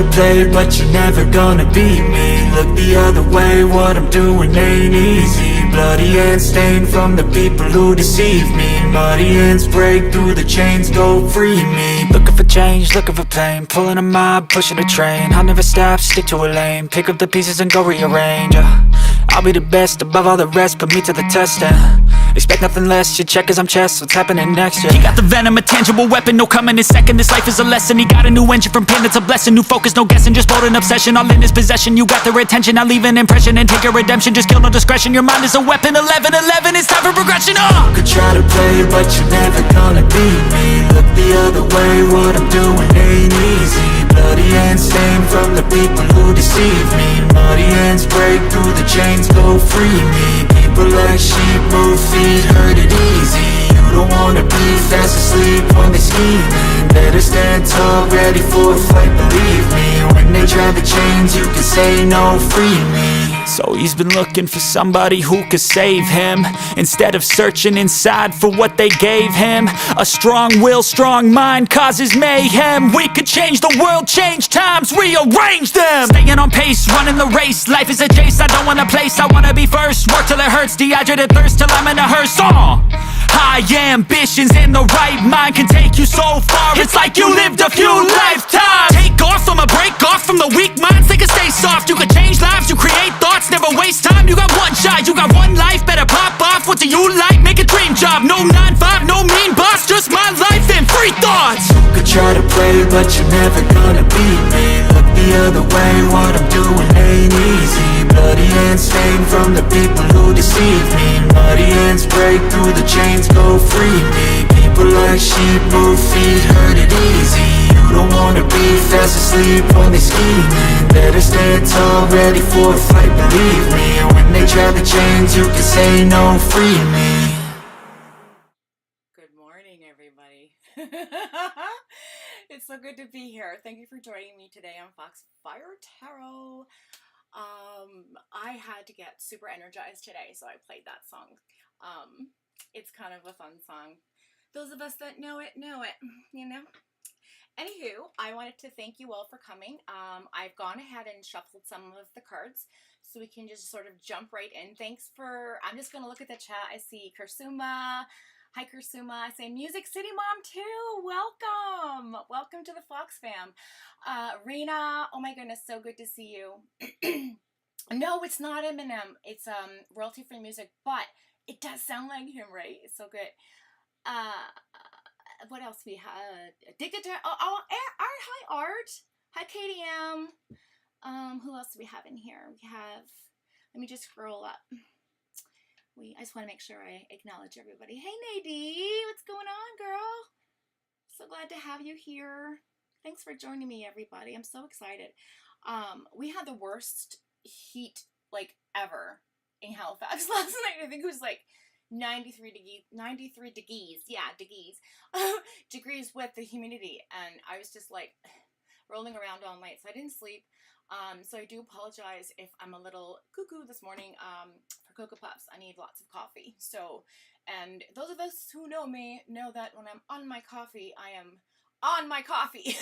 to play, but you're never gonna beat me. Look the other way, what I'm doing ain't easy. Bloody hands stained from the people who deceive me. Muddy hands break through the chains, go free me. Looking for change, looking for pain, pulling a mob, pushing a train. I'll never stop, stick to a lane, pick up the pieces and go rearrange. I'll be the best above all the rest, put me to the test and expect nothing less, your check as I'm chess, what's happening next, yeah. He got the venom, a tangible weapon, no coming in second. This life is a lesson, he got a new engine from pain, it's a blessing. New focus, no guessing, just bold and obsession. All in his possession, you got their attention. I'll leave an impression and take your redemption. Just kill, no discretion, your mind is a weapon. 11-11, it's time for progression, You could try to play, but you're never gonna beat me. Look the other way, what I'm doing ain't easy. Bloody hands stained from the people who deceive me. Muddy hands break through the chains, go free me. People like sheep move feet, hurt it easy. You don't wanna be fast asleep when they scheming. Better stand tall, ready for a fight, believe me. When they try the chains, you can say no, free me. So he's been looking for somebody who could save him, instead of searching inside for what they gave him. A strong will, strong mind causes mayhem. We could change the world, change times, rearrange them. Staying on pace, running the race. Life is a chase, I don't want a place, I wanna be first. Work till it hurts, dehydrated thirst till I'm in a hearse. High ambitions and the right mind can take you so far. It's like you lived a few lifetimes. Take off from a break off from the weak minds, they can stay soft. You can change lives, you create thoughts, never waste time. You got one shot, you got one life, better pop off. What do you like? Make a dream job. No 9-5, no mean boss, just my life and free thoughts. You could try to play, but you're never gonna beat me. Look the other way, what I'm doing ain't easy. Bloody hands stained from the people who deceive me. Muddy hands break through the chains, go free me. People like sheep move feet, hurt it easy. You don't wanna be fast asleep when they scheming. Better stand tall, ready for a fight, believe me. When they try the chains, you can say no, free me. Good morning, everybody. It's so good to be here. Thank you for joining me today on Foxfire Tarot. I had to get super energized today, so I played that song. It's kind of a fun song. Those of us that know it, you know? Anywho, I wanted to thank you all for coming. I've gone ahead and shuffled some of the cards, so we can just sort of jump right in. I'm just going to look at the chat. I see Kursuma. Hi, Kursuma. I say Music City Mom, too. Welcome. Welcome to the Fox fam. Reina, oh my goodness, so good to see you. No, it's not Eminem. It's royalty free music, but it does sound like him, right? It's so good. What else we have? Hi, Art. Hi, KDM. Who else do we have in here? We have, let me just scroll up. I just want to make sure I acknowledge everybody. Hey, Nadine, what's going on, girl? So glad to have you here. Thanks for joining me, everybody. I'm so excited. We had the worst heat, like, ever in Halifax last night. I think it was, like, 93 degrees, yeah, degrees with the humidity, and I was just like rolling around all night, so I didn't sleep. So I do apologize if I'm a little cuckoo this morning. For Cocoa Puffs, I need lots of coffee. So, and those of us who know me know that when I'm on my coffee, I am on my coffee.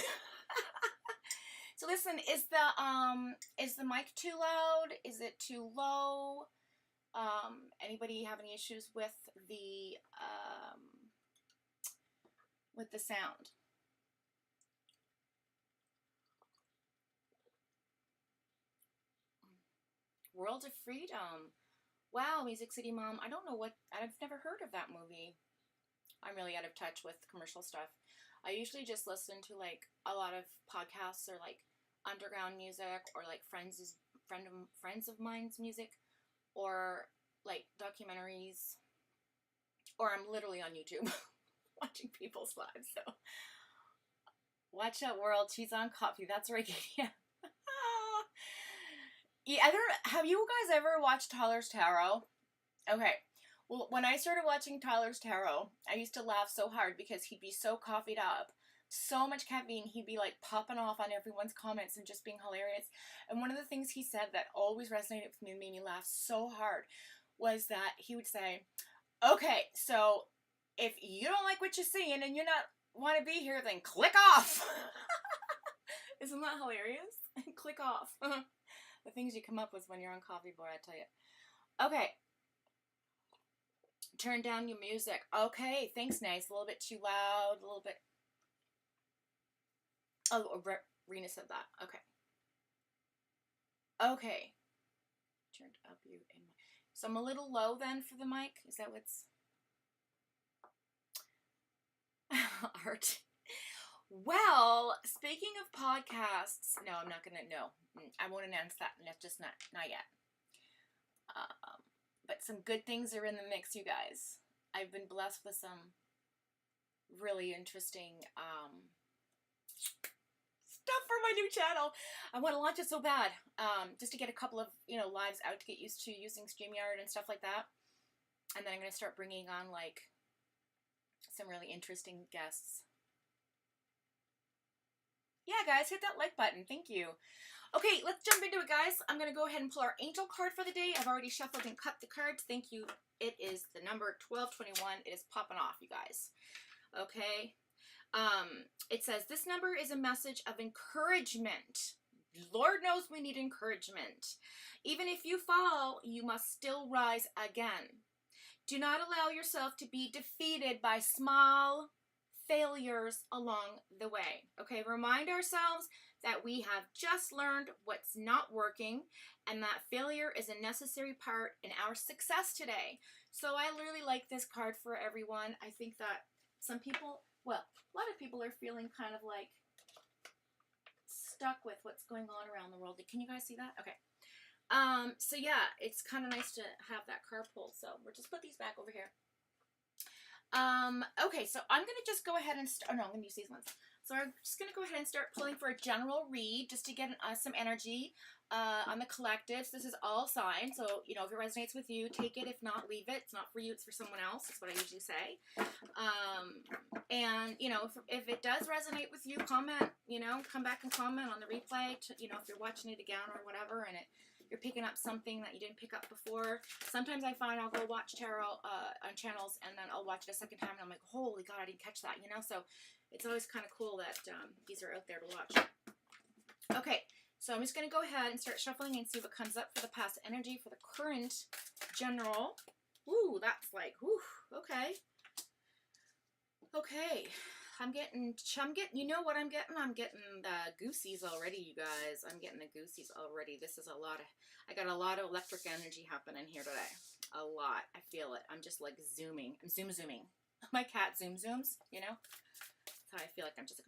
So listen, is the mic too loud? Is it too low? Anybody have any issues with the sound? World of Freedom. Wow, Music City Mom. I don't know I've never heard of that movie. I'm really out of touch with commercial stuff. I usually just listen to like a lot of podcasts or like underground music or like friends of mine's music, or like documentaries, or I'm literally on YouTube watching people's lives. So watch out, world. She's on coffee. That's right. Yeah. Have you guys ever watched Tyler's Tarot? Okay. Well, when I started watching Tyler's Tarot, I used to laugh so hard because he'd be so coffeeed up, so much caffeine, he'd be like popping off on everyone's comments and just being hilarious. And one of the things he said that always resonated with me and made me laugh so hard was that he would say, okay, so if you don't like what you're seeing and you not want to be here, then click off. Isn't that hilarious? Click off. The things you come up with when you're on Coffee Boy, I tell you. Okay. Turn down your music. Okay, thanks, Nice. A little bit too loud, a little bit. Oh, Rena said that. Okay. Okay. Turned up you in my... So I'm a little low then for the mic. Is that what's... Art. Well, speaking of podcasts, no, I'm not gonna. No, I won't announce that. That's just not yet. But some good things are in the mix, you guys. I've been blessed with some really interesting stuff for my new channel. I want to launch it so bad, just to get a couple of lives out to get used to using StreamYard and stuff like that. And then I'm gonna start bringing on like some really interesting guests. Yeah, guys, hit that like button. Thank you. Okay, let's jump into it, guys. I'm going to go ahead and pull our angel card for the day. I've already shuffled and cut the cards. Thank you. It is the number 1221. It is popping off, you guys. Okay. It says, this number is a message of encouragement. Lord knows we need encouragement. Even if you fall, you must still rise again. Do not allow yourself to be defeated by small failures along the way. Okay, remind ourselves that we have just learned what's not working and that failure is a necessary part in our success today. So I really like this card for everyone. I think that some people, well, a lot of people are feeling kind of like stuck with what's going on around the world. Can you guys see that? Okay. So yeah, it's kind of nice to have that card pulled. So we'll just put these back over here. Okay, so I'm going to just go ahead and start, oh no, I'm going to use these ones. So I'm just going to go ahead and start pulling for a general read just to get some energy on the collectives. This is all signs, so, if it resonates with you, take it. If not, leave it. It's not for you, it's for someone else. That's what I usually say. And, if it does resonate with you, comment, come back and comment on the replay, to, if you're watching it again or whatever, and you're picking up something that you didn't pick up before. Sometimes I find I'll go watch tarot on channels and then I'll watch it a second time and I'm like, holy God, I didn't catch that, So it's always kind of cool that these are out there to watch. Okay, so I'm just going to go ahead and start shuffling and see what comes up for the past energy for the current general. Ooh, that's like, whew, okay. Okay. I'm getting, you know what I'm getting? I'm getting the goosies already, you guys. I'm getting the goosies already. This is I got a lot of electric energy happening here today. A lot. I feel it. I'm just like zooming. I'm zooming. My cat zooms, That's how I feel like I'm just like,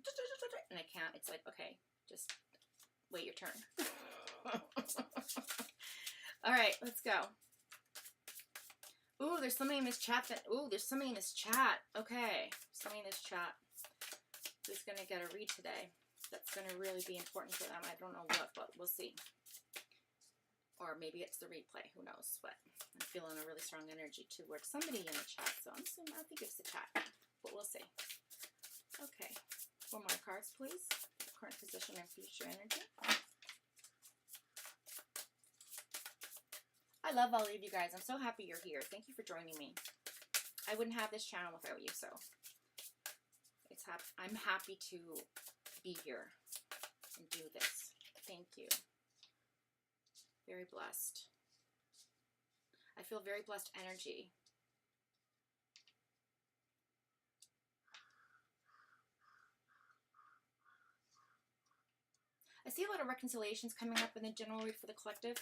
and I can't. It's like, okay, just wait your turn. All right, let's go. Ooh, there's somebody in this chat Okay, somebody in this chat who's going to get a read today. That's going to really be important for them. I don't know what, but we'll see. Or maybe it's the replay. Who knows? But I'm feeling a really strong energy towards somebody in the chat. So I'm assuming, I think it's the chat. But we'll see. Okay. One more cards, please. Current position and future energy. I love all of you guys. I'm so happy you're here. Thank you for joining me. I wouldn't have this channel without you, so I'm happy to be here and do this. Thank you. Very blessed. I feel very blessed energy. I see a lot of reconciliations coming up in the general read for the collective.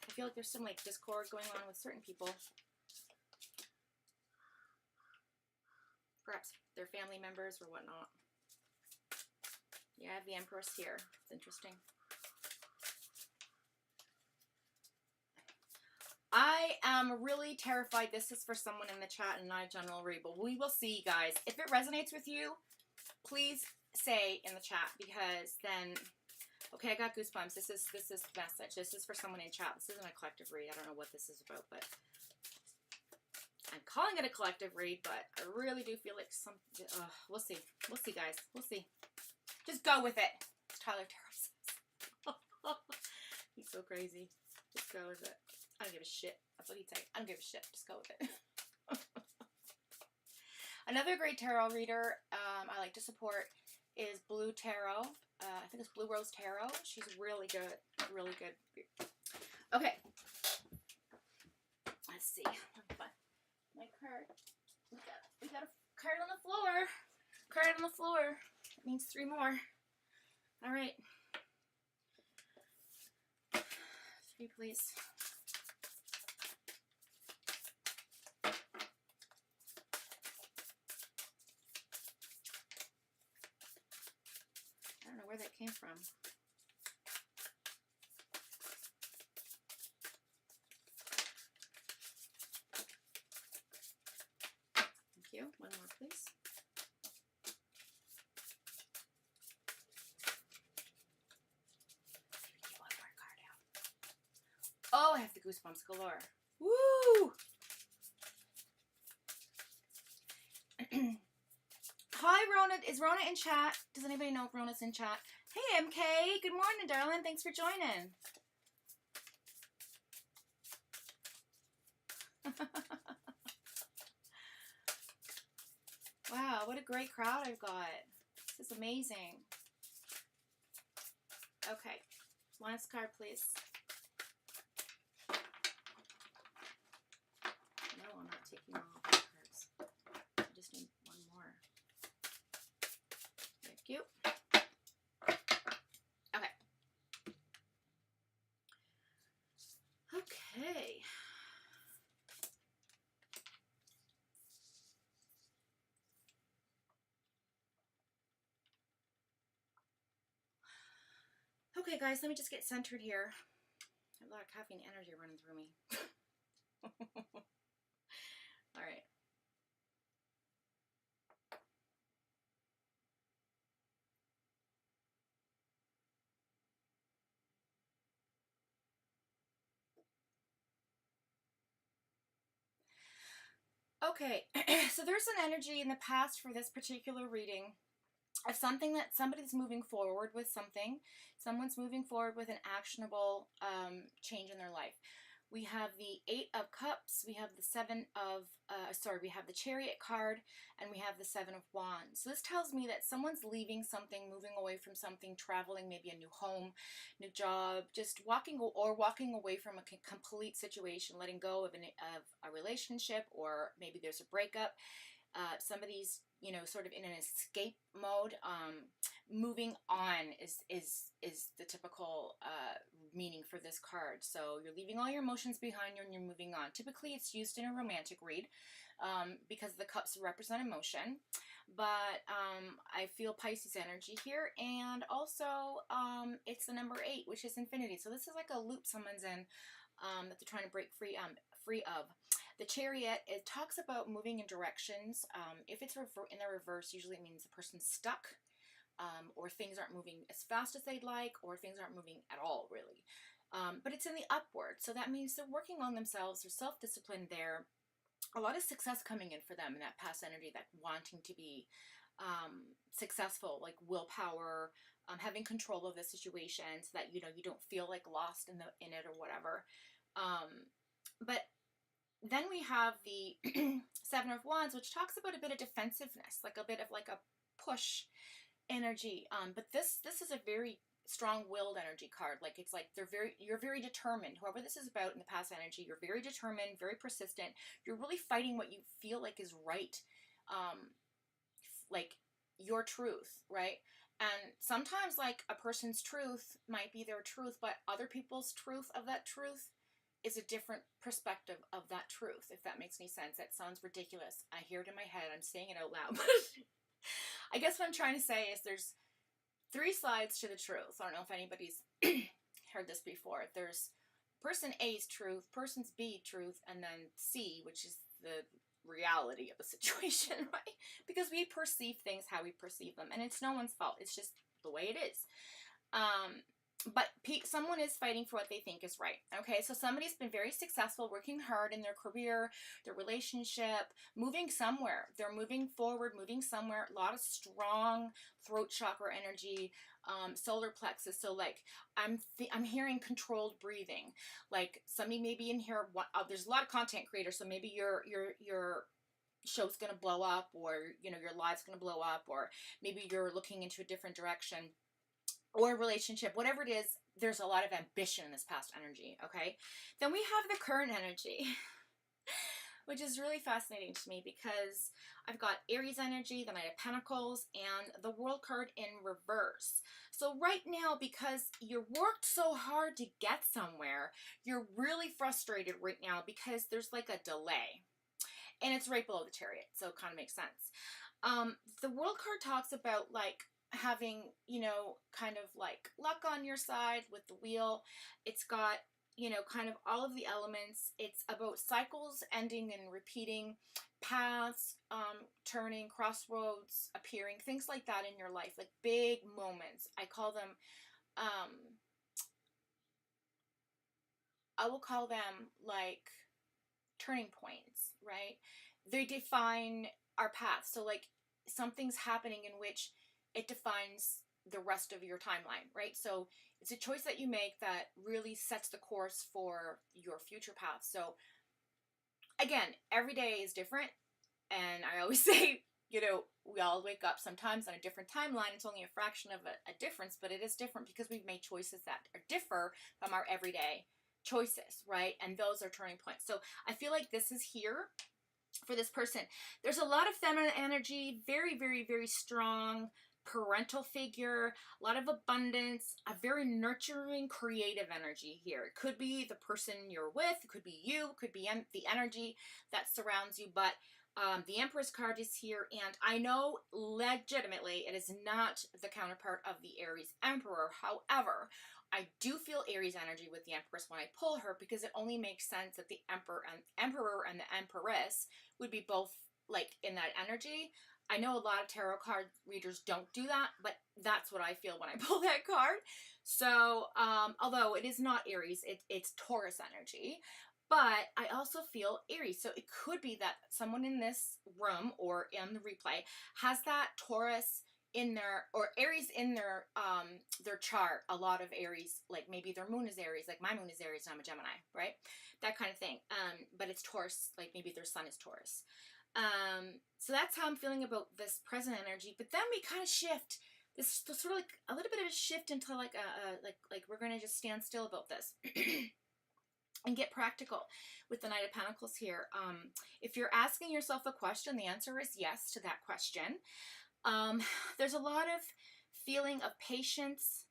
I feel like there's some like discord going on with certain people. Perhaps their family members or whatnot. Yeah, I have the Empress here. It's interesting. I am really terrified. This is for someone in the chat and not a general read, but we will see, guys. If it resonates with you, please say in the chat, because then, okay, I got goosebumps. This is the message. This is for someone in chat. This isn't a collective read. I don't know what this is about, but I'm calling it a collective read, but I really do feel like we'll see. We'll see, guys. We'll see. Just go with it. Tyler Tarot says. He's so crazy. Just go with it. I don't give a shit. That's what he'd say. I don't give a shit. Just go with it. Another great tarot reader I like to support is Blue Tarot. I think it's Blue Rose Tarot. She's really good, really good. Okay, let's see. My card. We got a card on the floor. Card on the floor. That means 3 more. All right. 3, please. I don't know where that came from. Thank you. One more, please. One more card out. Oh, I have the goosebumps galore. Woo! Hi, Rona. Is Rona in chat? Does anybody know if Rona's in chat? Hey, MK. Good morning, darling. Thanks for joining. Wow, what a great crowd I've got. This is amazing. Okay. Last card, please. No, I'm not taking all the cards. I just need one more. Thank you. Okay. Okay. Okay, guys, let me just get centered here. I have a lot of caffeine energy running through me. All right. Okay, so there's an energy in the past for this particular reading of something that somebody's moving forward with something. Someone's moving forward with an actionable change in their life. We have the 8 of Cups, we have the 7 of, we have the Chariot card, and we have the 7 of Wands. So this tells me that someone's leaving something, moving away from something, traveling, maybe a new home, new job, just walking away from a complete situation, letting go of a relationship, or maybe there's a breakup. Somebody's, you know, sort of in an escape mode. Moving on is the typical meaning for this card. So you're leaving all your emotions behind you and you're moving on. Typically it's used in a romantic read because the cups represent emotion. But I feel Pisces energy here, and also it's the number 8, which is infinity. So this is like a loop someone's in that they're trying to break free of. The Chariot, it talks about moving in directions. If it's in the reverse, usually it means the person's stuck, or things aren't moving as fast as they'd like, or things aren't moving at all, really. But it's in the upward, so that means they're working on themselves, they're self-disciplined there. A lot of success coming in for them in that past energy, that wanting to be successful, like willpower, having control of the situation so that, you know, you don't feel like lost in it or whatever. But then we have the 7 of Wands, which talks about a bit of defensiveness, like a bit of like a push energy. But this is a very strong-willed energy card. Like, it's like you're very determined. Whoever this is about in the past energy, you're very determined, very persistent. You're really fighting what you feel like is right, like your truth, right? And sometimes, like, a person's truth might be their truth, but other people's truth of that truth is a different perspective of that truth, if that makes any sense. That sounds ridiculous. I hear it in my head. I'm saying it out loud. I guess what I'm trying to say is there's 3 sides to the truth. I don't know if anybody's heard this before. There's person A's truth, person's B truth, and then C, which is the reality of the situation, right? Because we perceive things how we perceive them, and it's no one's fault. It's just the way it is. But someone is fighting for what they think is right. Okay, so somebody's been very successful, working hard in their career, their relationship, moving somewhere. They're moving forward, moving somewhere. A lot of strong throat chakra energy, solar plexus. So, like, I'm hearing controlled breathing. Like, somebody may be in here. There's a lot of content creators, so maybe your show's gonna blow up, or, you know, your live's gonna blow up, or maybe you're looking into a different direction. or a relationship, whatever it is, there's a lot of ambition in this past energy, okay? Then we have the current energy, which is really fascinating to me because I've got Aries energy, the Knight of Pentacles, and the World card in reverse. So right now, because you worked so hard to get somewhere, you're really frustrated right now because there's like a delay. And it's right below the Chariot, so it kind of makes sense. The World card talks about like having, you know, kind of like luck on your side with the wheel. It's got, you know, kind of all of the elements. It's about cycles ending and repeating, paths turning, crossroads appearing, things like that in your life, like big moments. I call them, I will call them like turning points, right? They define our path. So like something's happening in which it defines the rest of your timeline, right? So it's a choice that you make that really sets the course for your future path. So again, every day is different. And I always say, you know, we all wake up sometimes on a different timeline. It's only a fraction of a difference, but it is different because we've made choices that differ from our everyday choices, right? And those are turning points. So I feel like this is here for this person. There's a lot of feminine energy, very, very, very strong parental figure, a lot of abundance, a very nurturing, creative energy here. It could be the person you're with, it could be you, it could be the energy that surrounds you, but the Empress card is here, and I know legitimately it is not the counterpart of the Aries Emperor. However, I do feel Aries energy with the Empress when I pull her because it only makes sense that the Emperor and the Empress would be both like in that energy. I know a lot of tarot card readers don't do that, but that's what I feel when I pull that card. So, although it is not Aries, it's Taurus energy. But I also feel Aries. So it could be that someone in this room or in the replay has that Taurus in their, or Aries in their chart. A lot of Aries, like maybe their moon is Aries, like my moon is Aries and I'm a Gemini, right? That kind of thing. But it's Taurus, like maybe their sun is Taurus. So that's how I'm feeling about this present energy. But then we kind of shift. This sort of like a little bit of a shift into like like we're gonna just stand still about this. And get practical with the Knight of Pentacles here. If you're asking yourself a question, the answer is yes to that question. There's a lot of feeling of patience.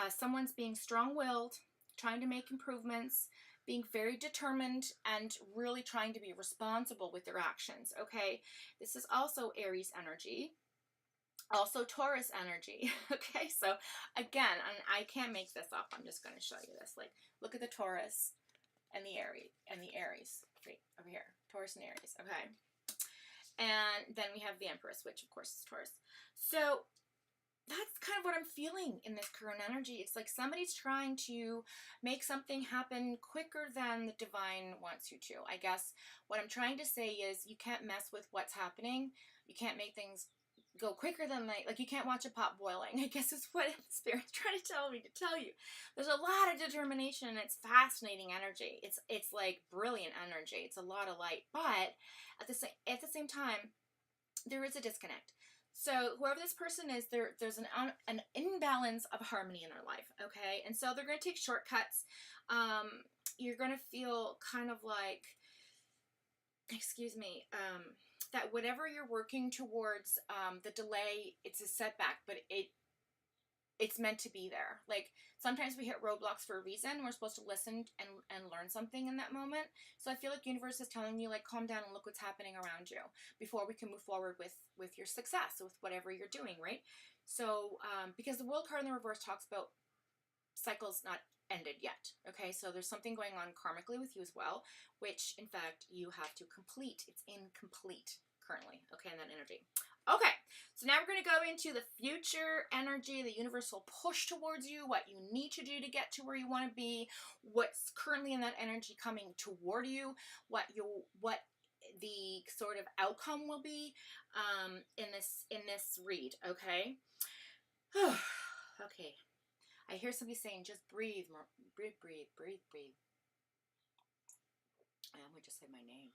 Someone's being strong-willed, trying to make improvements, being very determined, and really trying to be responsible with their actions, okay? This is also Aries energy. Also Taurus energy, okay? So again, I can't make this up. I'm just going to show you this. Like, look at the Taurus and the Aries, right over here, Taurus and Aries, okay? And then we have the Empress, which of course is Taurus. So that's kind of what I'm feeling in this current energy. It's like somebody's trying to make something happen quicker than the divine wants you to. I guess what I'm trying to say is you can't mess with what's happening. You can't make things go quicker than like you can't watch a pot boiling, I guess is what Spirit's trying to tell me to tell you. There's a lot of determination, and it's fascinating energy. It's like brilliant energy. It's a lot of light, but at the same time, there is a disconnect. So whoever this person is, there's an imbalance of harmony in their life, okay? And so they're going to take shortcuts. You're going to feel kind of like, excuse me, that whatever you're working towards, the delay, it's a setback, but it's meant to be there. Like sometimes we hit roadblocks for a reason. We're supposed to listen and learn something in that moment. So I feel like universe is telling you, like, calm down and look what's happening around you before we can move forward with your success, with whatever you're doing, right? So because the World card in the reverse talks about cycles not ended yet, okay? So there's something going on karmically with you as well, which in fact you have to complete. It's incomplete currently, okay, in that energy. Okay, so now we're going to go into the future energy. The universe will push towards you, what you need to do to get to where you want to be, what's currently in that energy coming toward you, what the sort of outcome will be in this read, okay? Okay. I hear somebody saying, just breathe, breathe, breathe, breathe, breathe. I almost just said my name.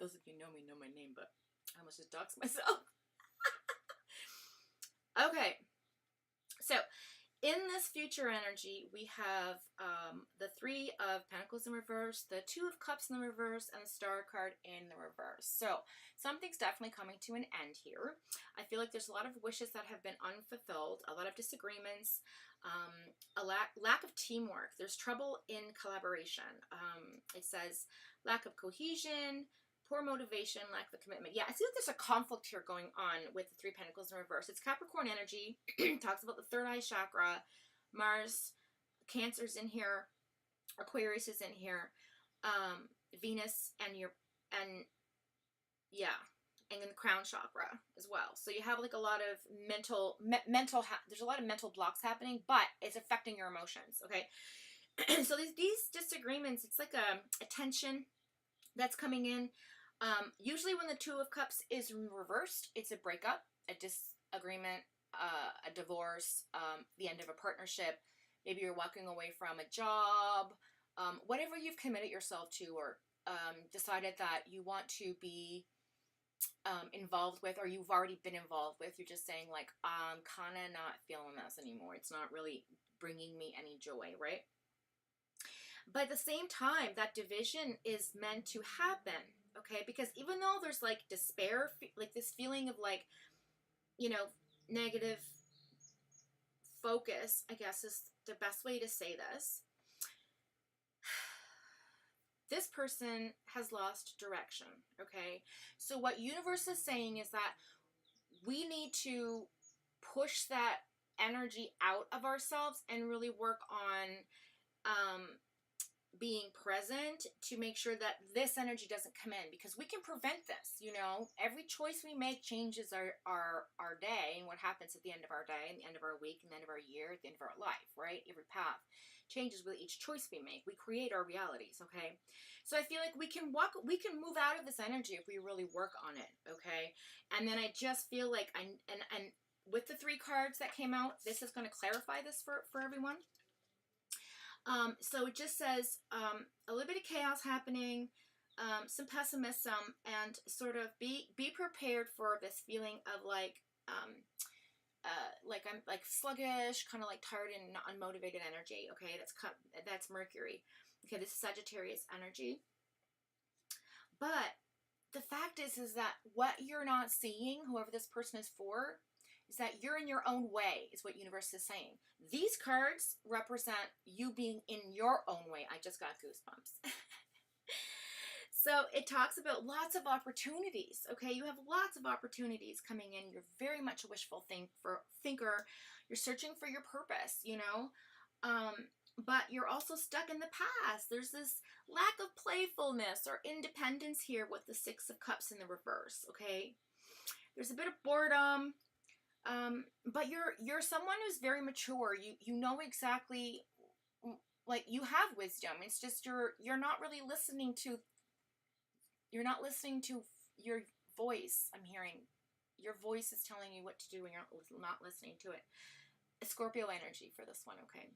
Those of you know me know my name, but I almost just doxed myself. Okay. So in this future energy, we have the Three of Pentacles in reverse, the Two of Cups in the reverse, and the Star card in the reverse. So something's definitely coming to an end here. I feel like there's a lot of wishes that have been unfulfilled, a lot of disagreements, a lack of teamwork. There's trouble in collaboration. It says lack of cohesion, poor motivation, lack of commitment. Yeah, I see that there's a conflict here going on with the Three Pentacles in reverse. It's Capricorn energy. Talks about the third eye chakra. Mars, Cancer's in here. Aquarius is in here. Venus and and then the crown chakra as well. So you have like a lot of there's a lot of mental blocks happening, but it's affecting your emotions, okay? So these disagreements, it's like a tension that's coming in. Usually when the Two of Cups is reversed, it's a breakup, a disagreement, a divorce, the end of a partnership. Maybe you're walking away from a job, whatever you've committed yourself to, or decided that you want to be involved with, or you've already been involved with. You're just saying like, I'm kind of not feeling this anymore. It's not really bringing me any joy, right? But at the same time, that division is meant to happen, okay? Because even though there's like despair, like this feeling of like, you know, negative focus, I guess is the best way to say this. This person has lost direction, okay? So what universe is saying is that we need to push that energy out of ourselves and really work on being present to make sure that this energy doesn't come in, because we can prevent this. You know, every choice we make changes our day and what happens at the end of our day and the end of our week and the end of our year, at the end of our life, right? Every path changes with each choice we make. We create our realities, okay? So I feel like we can move out of this energy if we really work on it, okay? And then I just feel like and with the 3 cards that came out, this is going to clarify this for everyone. So it just says a little bit of chaos happening, some pessimism, and sort of be prepared for this feeling of like I'm like sluggish, kind of like tired and unmotivated energy. Okay, that's Mercury. Okay, this is Sagittarius energy. But the fact is that what you're not seeing, whoever this person is for, is that you're in your own way, is what universe is saying. These cards represent you being in your own way. I just got goosebumps. So it talks about lots of opportunities, okay? You have lots of opportunities coming in. You're very much a wishful thinker. You're searching for your purpose, you know? But you're also stuck in the past. There's this lack of playfulness or independence here with the 6 of Cups in the reverse, okay? There's a bit of boredom. But you're someone who's very mature. You know exactly, like, you have wisdom. It's just you're not really listening to, your voice. I'm hearing your voice is telling you what to do and you're not listening to it. A Scorpio energy for this one, okay?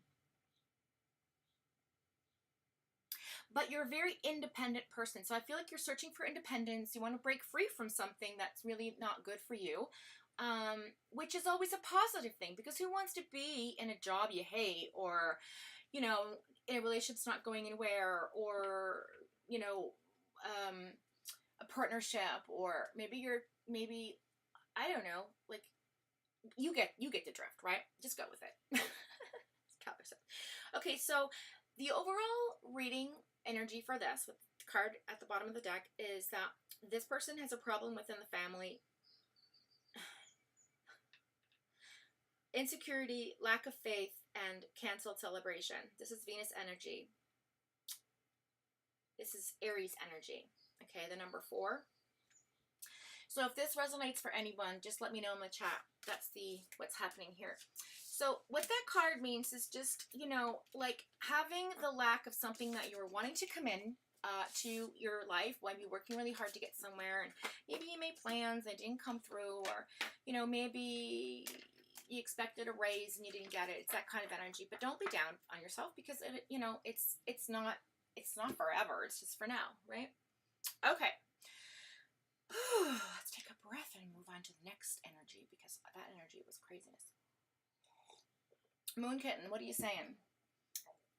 But you're a very independent person. So I feel like you're searching for independence. You want to break free from something that's really not good for you. Which is always a positive thing, because who wants to be in a job you hate, or, you know, in a relationship that's not going anywhere, or, you know, a partnership, or maybe, I don't know, like, you get the drift, right? Just go with it. Okay, so the overall reading energy for this, with the card at the bottom of the deck, is that this person has a problem within the family. Insecurity, lack of faith, and canceled celebration. This is Venus energy. This is Aries energy. Okay, the number 4. So if this resonates for anyone, just let me know in the chat. That's what's happening here. So what that card means is just, you know, like having the lack of something that you were wanting to come in to your life, when you're working really hard to get somewhere, and maybe you made plans and it didn't come through, or, you know, maybe you expected a raise and you didn't get it. It's that kind of energy. But don't be down on yourself, because it, you know, it's not forever. It's just for now, right? Okay. Let's take a breath and move on to the next energy, because that energy was craziness. Moon Kitten, what are you saying?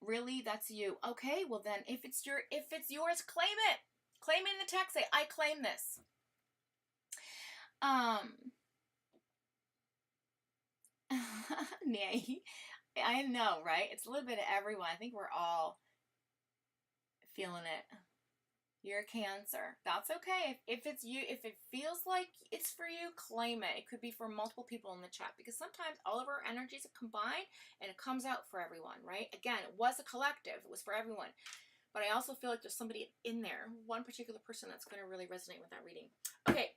Really? That's you. Okay, well then, if it's yours, claim it. Claim it in the text. Say, I claim this. Nay. I know, right? It's a little bit of everyone. I think we're all feeling it. You're Cancer. That's okay. If it's you, if it feels like it's for you, claim it. It could be for multiple people in the chat, because sometimes all of our energies are combined and it comes out for everyone, right? Again, it was a collective. It was for everyone. But I also feel like there's somebody in there, one particular person that's going to really resonate with that reading. Okay.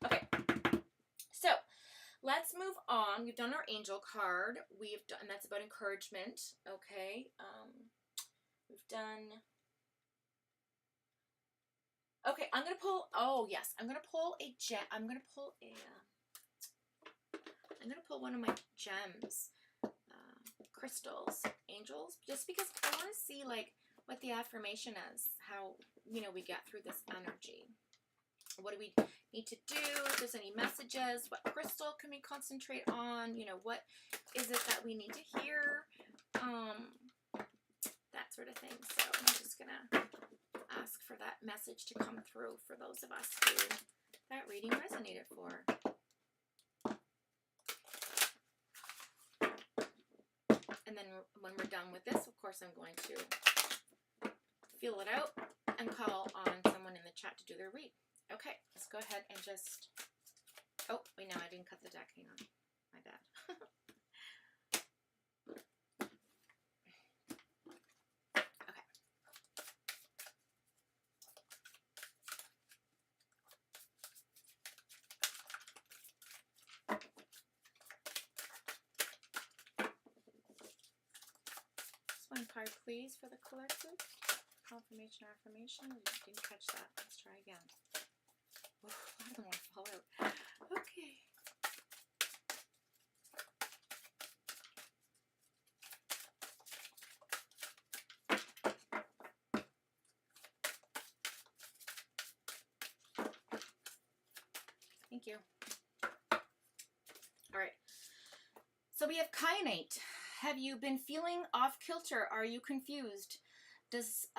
Okay. So let's move on. We've done our angel card. We've done, and that's about encouragement. Okay. We've done. Okay, I'm gonna pull. Oh yes, I'm gonna pull a gem. I'm gonna pull one of my gems, crystals, angels, just because I want to see like what the affirmation is. How, you know, we get through this energy. What do we need to do? If there's any messages, what crystal can we concentrate on? You know, what is it that we need to hear? That sort of thing. So I'm just gonna ask for that message to come through for those of us who that reading resonated for. And then when we're done with this, of course, I'm going to feel it out and call on someone in the chat to do their read. Okay, let's go ahead and just... Oh, wait, no, I didn't cut the deck. Hang on. My bad. Okay. Just one card, please, for the collective. Confirmation, affirmation. We didn't catch that. Let's try again. Ooh, a lot of them want to fall out. Okay. Thank you. All right. So we have Kyanate. Have you been feeling off kilter? Are you confused? Does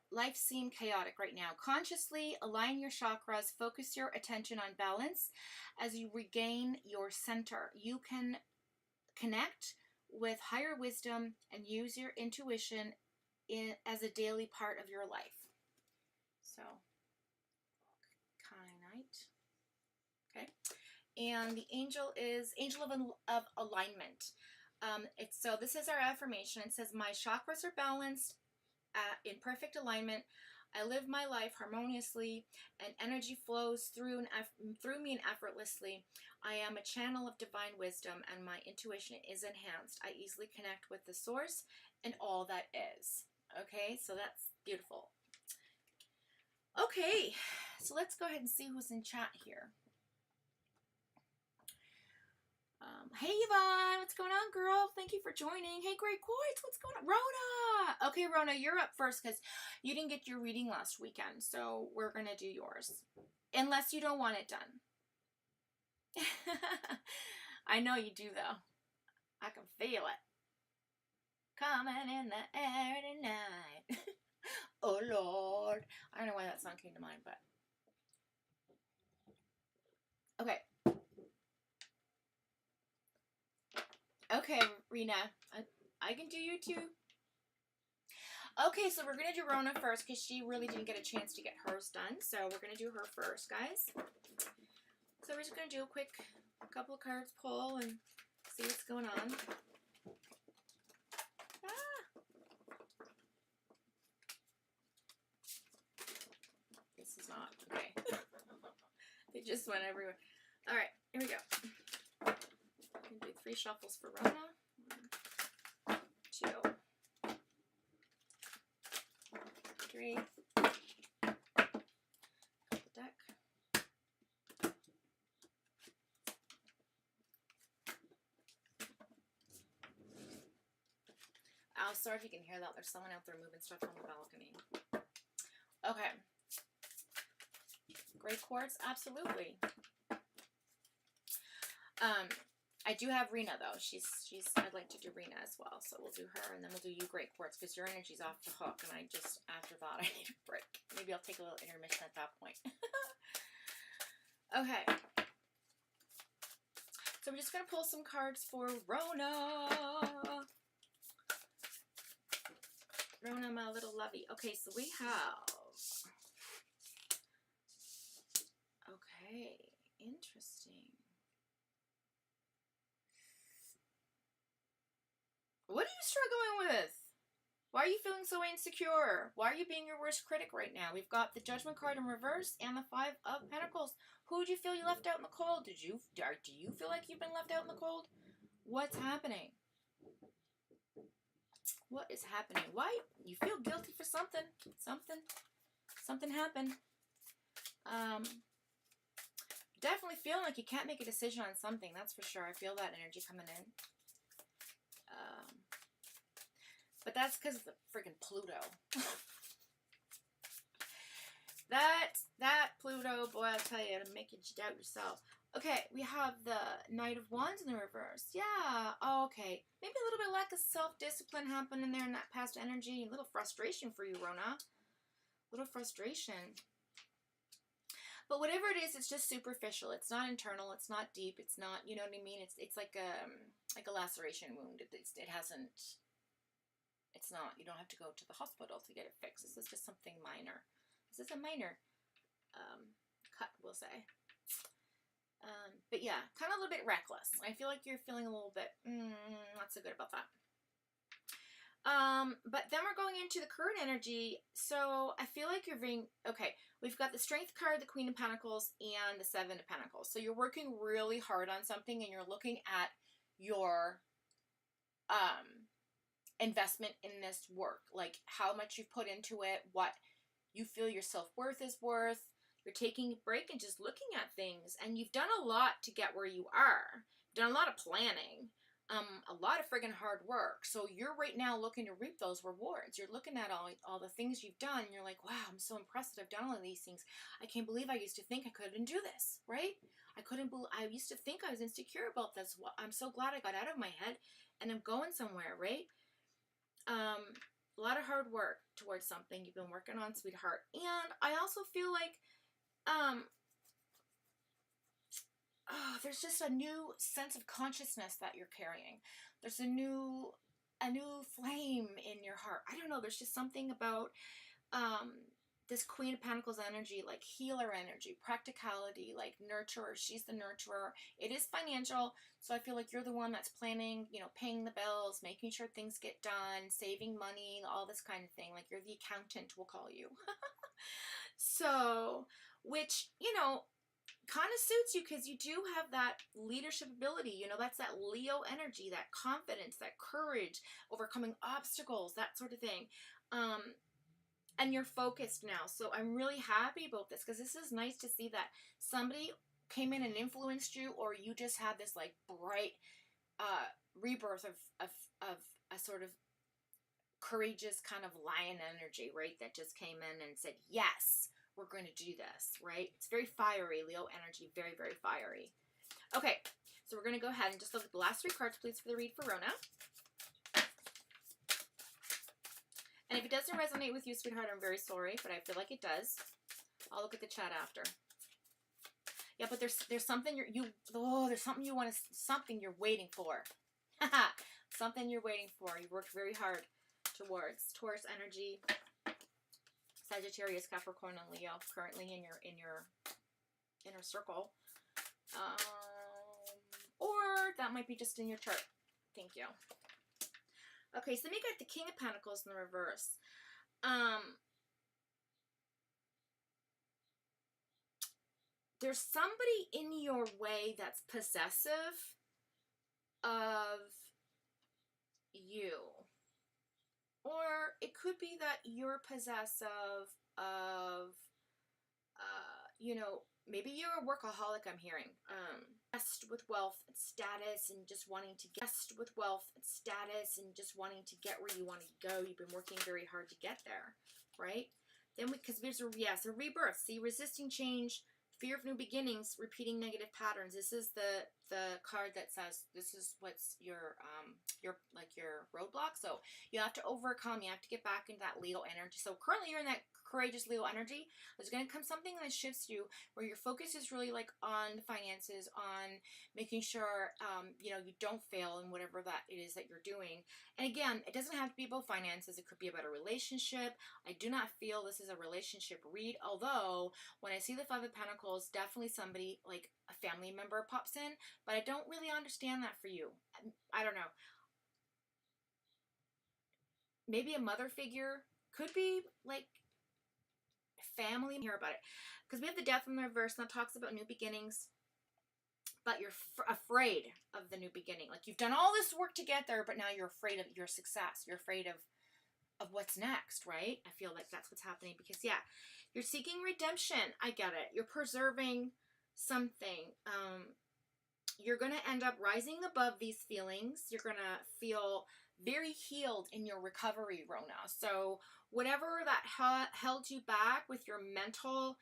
life seem chaotic right now? Consciously align your chakras, focus your attention on balance as you regain your center. You can connect with higher wisdom and use your intuition as a daily part of your life. So, Kyanite. Okay. And the angel is angel of alignment. So this is our affirmation. It says, my chakras are balanced, in perfect alignment. I live my life harmoniously, and energy flows through me and effortlessly. I am a channel of divine wisdom, and my intuition is enhanced. I easily connect with the source and all that is. Okay, so that's beautiful. Okay, so let's go ahead and see who's in chat here. Hey Yvonne, what's going on, girl? Thank you for joining. Hey Great Quartz, what's going on? Rona! Okay, Rona, you're up first because you didn't get your reading last weekend, so we're going to do yours. Unless you don't want it done. I know you do, though. I can feel it. Coming in the air tonight. Oh, Lord. I don't know why that song came to mind, but... Okay. Okay, Rena, I can do you too. Okay, so we're going to do Rona first because she really didn't get a chance to get hers done. So we're going to do her first, guys. So we're just going to do a quick couple of cards pull and see what's going on. Ah. This is not, okay. They just went everywhere. All right, here we go. I'm going to do 3 shuffles for Rona. 1, 2, 3. The deck. Oh, sorry if you can hear that. There's someone out there moving stuff on the balcony. Okay. Great Quartz, absolutely. I do have Rena though. I'd like to do Rena as well. So we'll do her and then we'll do you, Great Quartz, because your energy's off the hook. And I just, after that, I need a break. Maybe I'll take a little intermission at that point. Okay. So we're just going to pull some cards for Rona. Rona, my little lovey. Okay, so we have... Okay, interesting. What are you struggling with? Why are you feeling so insecure? Why are you being your worst critic right now? We've got the Judgment card in reverse and the Five of Pentacles. Who do you feel you left out in the cold? Do you feel like you've been left out in the cold? What's happening? What is happening? Why? You feel guilty for something. Something happened. Definitely feeling like you can't make a decision on something. That's for sure. I feel that energy coming in. But that's because of the freaking Pluto. that Pluto, boy, I'll tell you, it'll make you doubt yourself. Okay, we have the Knight of Wands in the reverse. Yeah, okay. Maybe a little bit of lack of self-discipline happening there in that past energy. A little frustration for you, Rona. A little frustration. But whatever it is, it's just superficial. It's not internal. It's not deep. It's not, you know what I mean? It's like a laceration wound. It hasn't... It's not, you don't have to go to the hospital to get it fixed. This is just something minor. This is a minor cut, we'll say. But yeah, kind of a little bit reckless. I feel like you're feeling a little bit not so good about that. But then we're going into the current energy. So I feel like you're being, okay, we've got the Strength card, the Queen of Pentacles, and the Seven of Pentacles. So you're working really hard on something and you're looking at your investment in this work, like how much you've put into it, what you feel your self-worth is worth. You're taking a break and just looking at things, and you've done a lot to get where you are. You've done a lot of planning, a lot of friggin' hard work. So you're right now looking to reap those rewards. You're looking at all the things you've done, and you're like, wow, I'm so impressed that I've done all of these things. I can't believe I used to think I couldn't do this, right? I used to think I was insecure about this. Well, I'm so glad I got out of my head and I'm going somewhere, right? A lot of hard work towards something you've been working on, sweetheart. And I also feel like there's just a new sense of consciousness that you're carrying. There's a new flame in your heart. I don't know, there's just something about this Queen of Pentacles energy, like healer energy, practicality, like nurturer. She's the nurturer. It is financial, so I feel like you're the one that's planning, you know, paying the bills, making sure things get done, saving money, all this kind of thing. Like you're the accountant, we'll call you. So, which, you know, kind of suits you because you do have that leadership ability. You know, that's that Leo energy, that confidence, that courage, overcoming obstacles, that sort of thing. And you're focused now. So I'm really happy about this because this is nice to see that somebody came in and influenced you, or you just had this like bright rebirth of a sort of courageous kind of lion energy, right? That just came in and said, yes, we're going to do this, right? It's very fiery, Leo energy, very, very fiery. Okay, so we're going to go ahead and just look at the last 3 cards, please, for the read for Rona. And if it doesn't resonate with you, sweetheart, I'm very sorry, but I feel like it does. I'll look at the chat after. Yeah, but there's something there's something you want to, something you're waiting for. Something you're waiting for. You worked very hard towards Taurus energy, Sagittarius, Capricorn, and Leo currently in your inner circle. Or that might be just in your chart. Thank you. Okay, so then we got the King of Pentacles in the reverse. There's somebody in your way that's possessive of you. Or it could be that you're possessive of, you know, maybe you're a workaholic, I'm hearing. Obsessed with wealth and status and just wanting to get where you want to go. You've been working very hard to get there, right? Then because there's a rebirth. See, resisting change, Fear of new beginnings, repeating negative patterns. This is the card that says this is what's your roadblock. So you have to overcome. You have to get back into that Leo energy. So currently you're in that courageous Leo energy. There's going to come something that shifts you where your focus is really like on the finances, on making sure you know, you don't fail in whatever that it is that you're doing. And again, it doesn't have to be about finances. It could be about a relationship. I do not feel this is a relationship read, although when I see the Five of Pentacles, definitely somebody like a family member pops in, but I don't really understand that for you. I don't know. Maybe a mother figure, could be like family. Hear about it because we have the Death in the reverse, and that talks about new beginnings, but you're afraid of the new beginning. Like you've done all this work to get there, but now you're afraid of your success. You're afraid of what's next, right? I feel like that's what's happening because, yeah, you're seeking redemption. I get it. You're preserving something. You're going to end up rising above these feelings. You're going to feel very healed in your recovery, Rona. So whatever that held you back with your mental,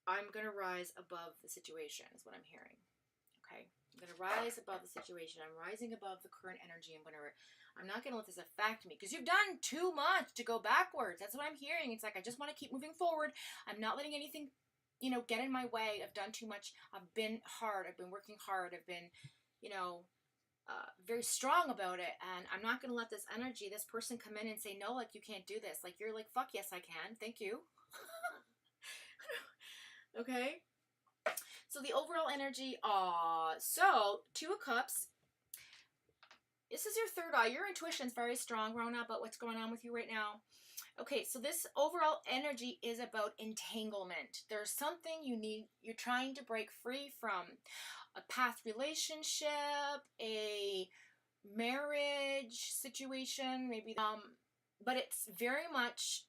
I'm going to rise above the situation is what I'm hearing. Okay. I'm going to rise above the situation. I'm rising above the current energy. I'm not going to let this affect me because you've done too much to go backwards. That's what I'm hearing. It's like, I just want to keep moving forward. I'm not letting anything, you know, get in my way. I've done too much. I've been hard. I've been working hard. I've been, you know, very strong about it. And I'm not going to let this energy, this person come in and say, no, like, you can't do this. Like, you're like, fuck yes, I can. Thank you. Okay. So the overall energy, so Two of Cups. This is your third eye. Your intuition's very strong, Rona, about what's going on with you right now. Okay, so this overall energy is about entanglement. There's something you're trying to break free from. A past relationship, a marriage situation, maybe, but it's very much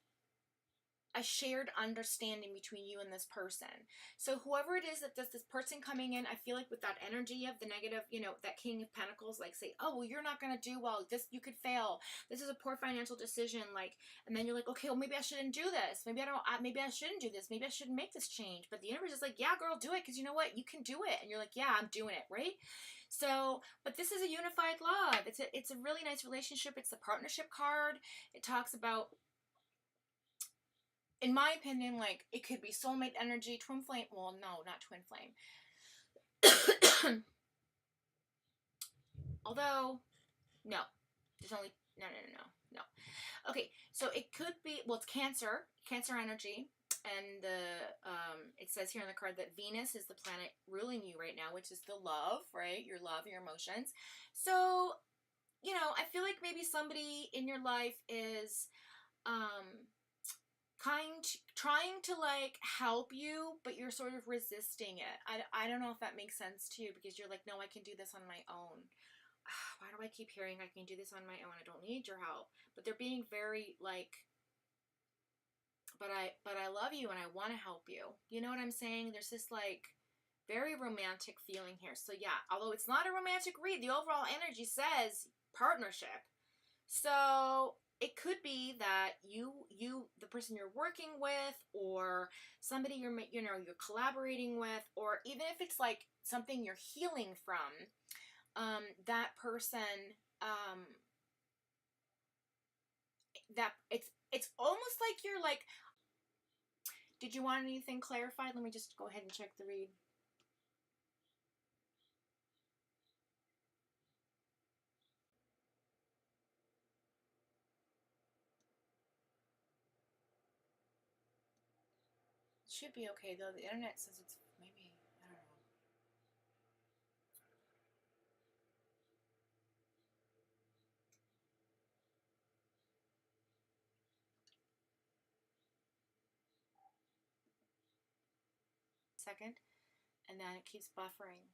a shared understanding between you and this person. So whoever it is that this person coming in, I feel like with that energy of the negative, you know, that King of Pentacles, like say, oh, well, you're not going to do well. This, you could fail. This is a poor financial decision. Like, and then you're like, okay, well, maybe I shouldn't do this. Maybe I shouldn't do this. Maybe I shouldn't make this change. But the universe is like, yeah, girl, do it. Cause you know what? You can do it. And you're like, yeah, I'm doing it. Right. So, but this is a unified love. It's a really nice relationship. It's the partnership card. It talks about, in my opinion, like, it could be soulmate energy, twin flame. Well, no, not twin flame. Although, no. There's only, no. Okay, so it could be, well, it's Cancer energy. And it says here on the card that Venus is the planet ruling you right now, which is the love, right? Your love, your emotions. So, you know, I feel like maybe somebody in your life is, trying to like help you, but you're sort of resisting it. I don't know if that makes sense to you because you're like, no, I can do this on my own. Why do I keep hearing I can do this on my own? I don't need your help. But they're being very like, but I love you and I want to help you. You know what I'm saying? There's this like very romantic feeling here. So yeah, although it's not a romantic read, the overall energy says partnership. So it could be that the person you're working with, or somebody you're collaborating with, or even if it's like something you're healing from, that person, that it's almost like you're like, did you want anything clarified? Let me just go ahead and check the read. It should be okay though. The internet says it's maybe, I don't know. Second, and then it keeps buffering.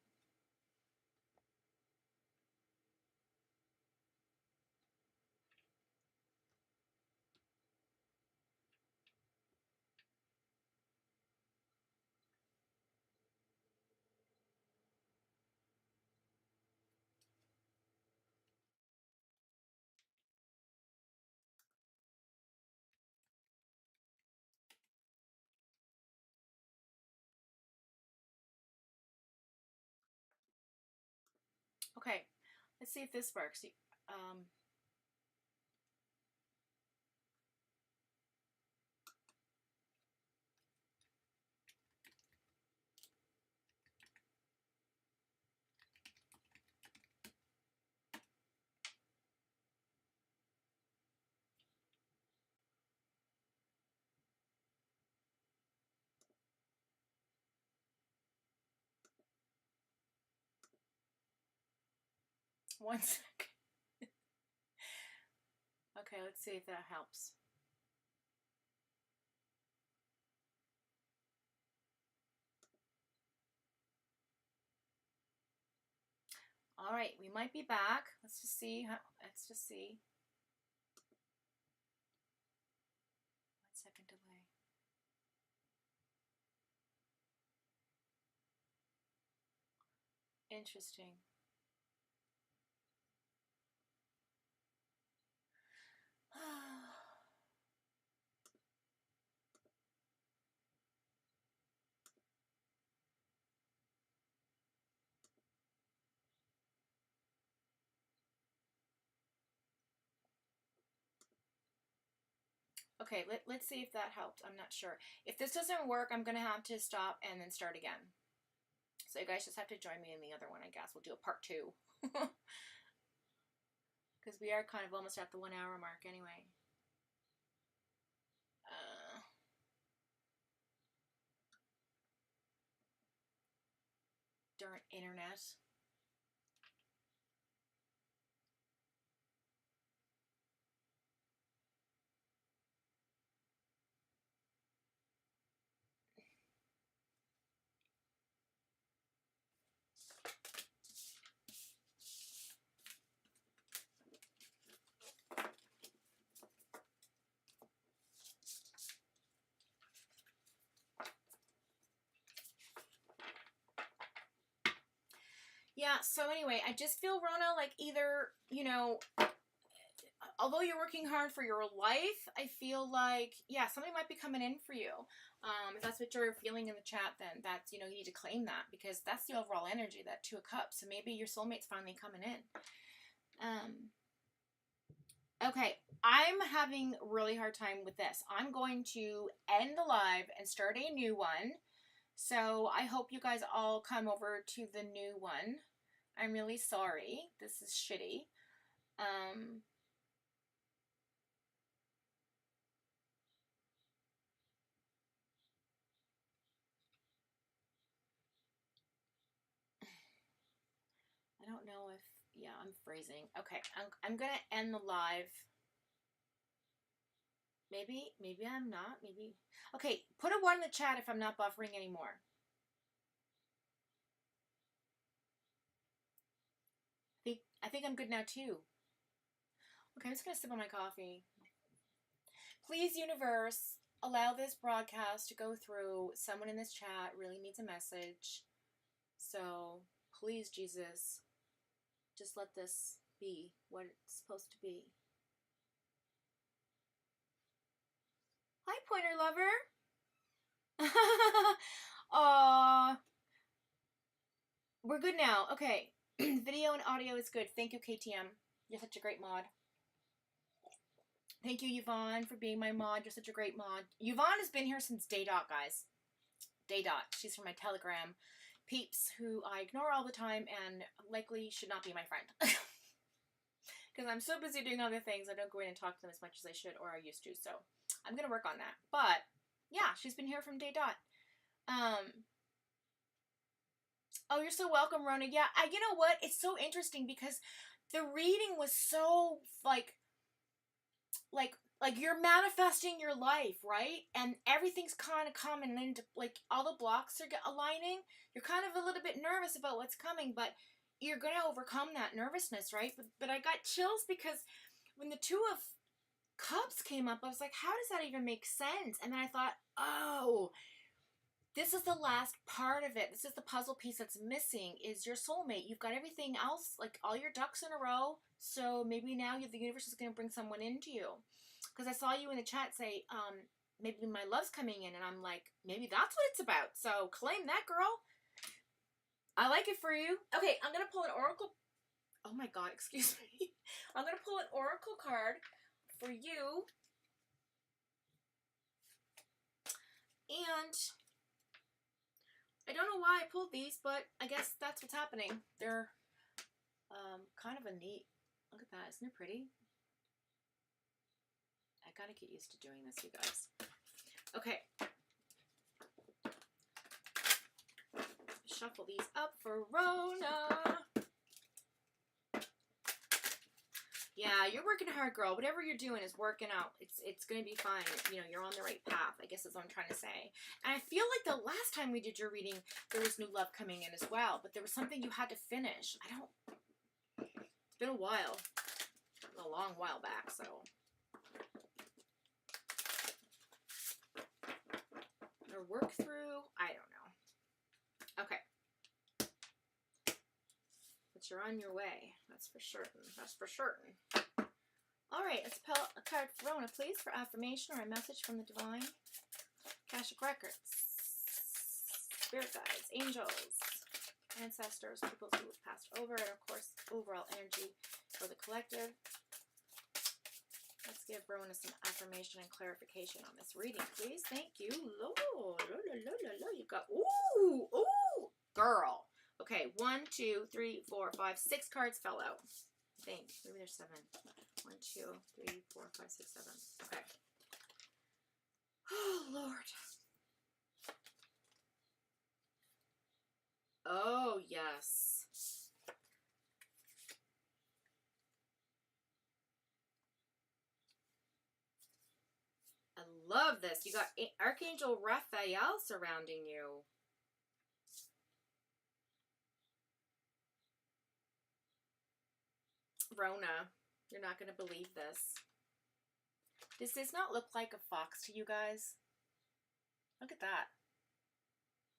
Okay, let's see if this works. One second. Okay, let's see if that helps. All right, we might be back. Let's just see. Let's just see. 1 second delay. Interesting. Okay, let's see if that helped. I'm not sure. If this doesn't work, I'm going to have to stop and then start again. So you guys just have to join me in the other one, I guess. We'll do a part 2. Because we are kind of almost at the 1 hour mark anyway. Darn internet. Yeah, so anyway, I just feel, Rona, like either, you know, although you're working hard for your life, I feel like, yeah, something might be coming in for you. If that's what you're feeling in the chat, then that's, you know, you need to claim that, because that's the overall energy, that 2 of Cups. So maybe your soulmate's finally coming in. Okay, I'm having a really hard time with this. I'm going to end the live and start a new one. So I hope you guys all come over to the new one. I'm really sorry. This is shitty. I don't know if, yeah, I'm freezing. Okay, I'm gonna end the live. Maybe I'm not. Maybe. Okay, put a 1 in the chat if I'm not buffering anymore. I think I'm good now too. Okay, I'm just gonna sip on my coffee. Please, universe, allow this broadcast to go through. Someone in this chat really needs a message. So please, Jesus, just let this be what it's supposed to be. Hi, Pointer Lover. Aww. We're good now. Okay. Video and audio is good. Thank you, KTM. You're such a great mod. Thank you, Yvonne, for being my mod. You're such a great mod. Yvonne has been here since day dot, guys. Day dot. She's from my Telegram peeps who I ignore all the time and likely should not be my friend. Because I'm so busy doing other things, I don't go in and talk to them as much as I should, or I used to. So I'm going to work on that. But yeah, she's been here from day dot. Oh, you're so welcome, Rona. Yeah, you know what? It's so interesting because the reading was so like you're manifesting your life, right? And everything's kind of coming into, like, all the blocks are aligning. You're kind of a little bit nervous about what's coming, but you're going to overcome that nervousness, right? But I got chills because when the 2 of Cups came up, I was like, how does that even make sense? And then I thought, oh, this is the last part of it. This is the puzzle piece that's missing, is your soulmate. You've got everything else, like all your ducks in a row. So maybe now the universe is going to bring someone into you. Because I saw you in the chat say, maybe my love's coming in. And I'm like, maybe that's what it's about. So claim that, girl. I like it for you. Okay, I'm going to pull an oracle Oh my God, excuse me. I'm going to pull an oracle card for you. And I don't know why I pulled these, but I guess that's what's happening. They're kind of a neat, look at that, isn't it pretty? I gotta get used to doing this, you guys. Okay. Shuffle these up for Rona. Yeah, you're working hard, girl. Whatever you're doing is working out. It's going to be fine. You know, you're on the right path, I guess is what I'm trying to say. And I feel like the last time we did your reading, there was new love coming in as well. But there was something you had to finish. It's been a while. A long while back, so. Or work through, I don't know. Okay. But you're on your way. That's for certain. That's for certain. All right, let's pull a card for Rona, please, for affirmation or a message from the divine. Akashic Records. Spirit guides, angels, ancestors, people who have passed over, and of course, overall energy for the collective. Let's give Rona some affirmation and clarification on this reading, please. Thank you, Lord. You got, ooh, girl. Okay, 1, 2, 3, 4, 5, 6 cards fell out. I think. Maybe there's 7. 1, 2, 3, 4, 5, 6, 7. Okay. Oh, Lord. Oh, yes. I love this. You got Archangel Raphael surrounding you. Rona, you're not going to believe this. This does not look like a fox to you guys. Look at that.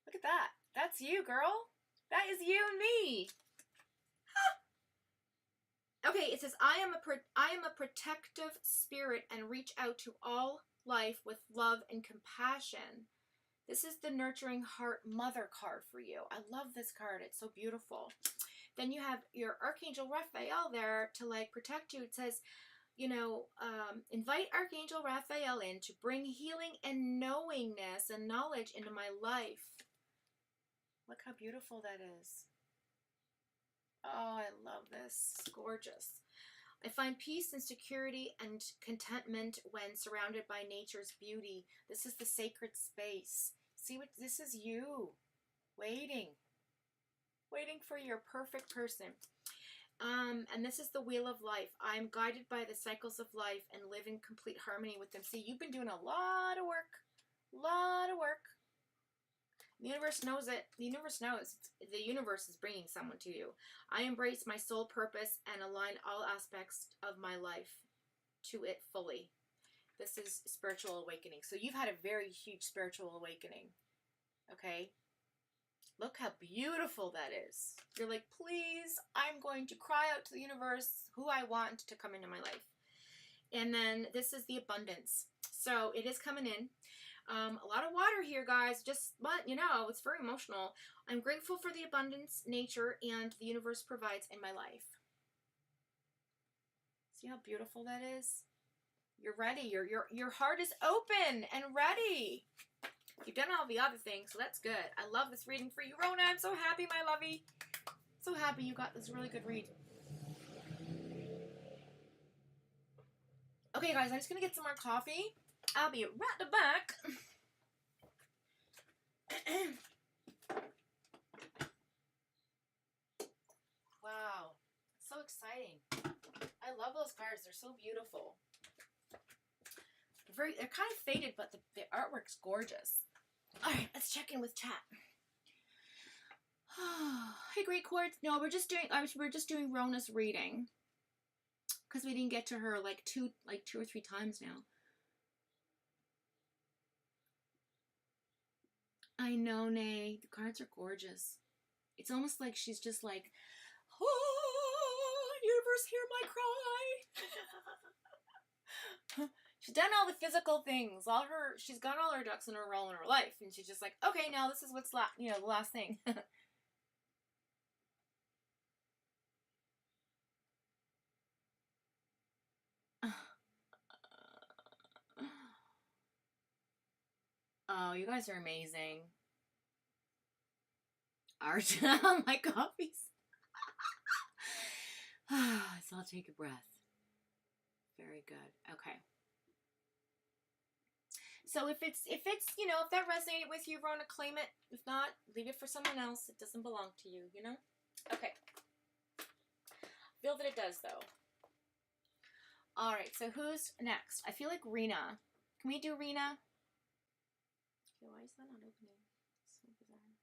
Look at that. That's you, girl. That is you and me. Okay, it says, I am a protective spirit and reach out to all life with love and compassion. This is the nurturing heart mother card for you. I love this card. It's so beautiful. Then you have your Archangel Raphael there to like protect you. It says, you know, invite Archangel Raphael in to bring healing and knowingness and knowledge into my life. Look how beautiful that is. Oh, I love this. It's gorgeous. I find peace and security and contentment when surrounded by nature's beauty. This is the sacred space. See what this is, you waiting for your perfect person. And this is the wheel of life. I'm guided by the cycles of life and live in complete harmony with them. See, you've been doing a lot of work. The universe knows it. The universe knows. The universe is bringing someone to you. I embrace my soul purpose and align all aspects of my life to it fully. This is spiritual awakening. So you've had a very huge spiritual awakening. Okay? Look how beautiful that is. You're like, please, I'm going to cry out to the universe who I want to come into my life. And then this is the abundance. So it is coming in. A lot of water here, guys. But, you know, it's very emotional. I'm grateful for the abundance nature and the universe provides in my life. See how beautiful that is? You're ready. Your heart is open and ready. You've done all the other things, so that's good. I love this reading for you, Rona. I'm so happy, my lovey. So happy you got this really good read. Okay, guys, I'm just going to get some more coffee. I'll be right back. Wow. So exciting. I love those cards. They're so beautiful. They're kind of faded, but the artwork's gorgeous. All right, let's check in with chat. Hey, Great Quartz. No, we're just doing Rona's reading because we didn't get to her like two or three times now. I know, Nay. The cards are gorgeous. It's almost like she's just like, oh, universe, hear my cry. She's done all the physical things. She's got all her ducks in a row in her life, and she's just like, okay, now this is what's the last thing. Oh, you guys are amazing. Art. My coffee's. So I'll take a breath. Very good. Okay. So if it's, you know, if that resonated with you, Rona, claim it. If not, leave it for someone else. It doesn't belong to you, you know? Okay. Feel that it does, though. All right, so who's next? I feel like Rena. Can we do Rena? Okay, why is that not opening?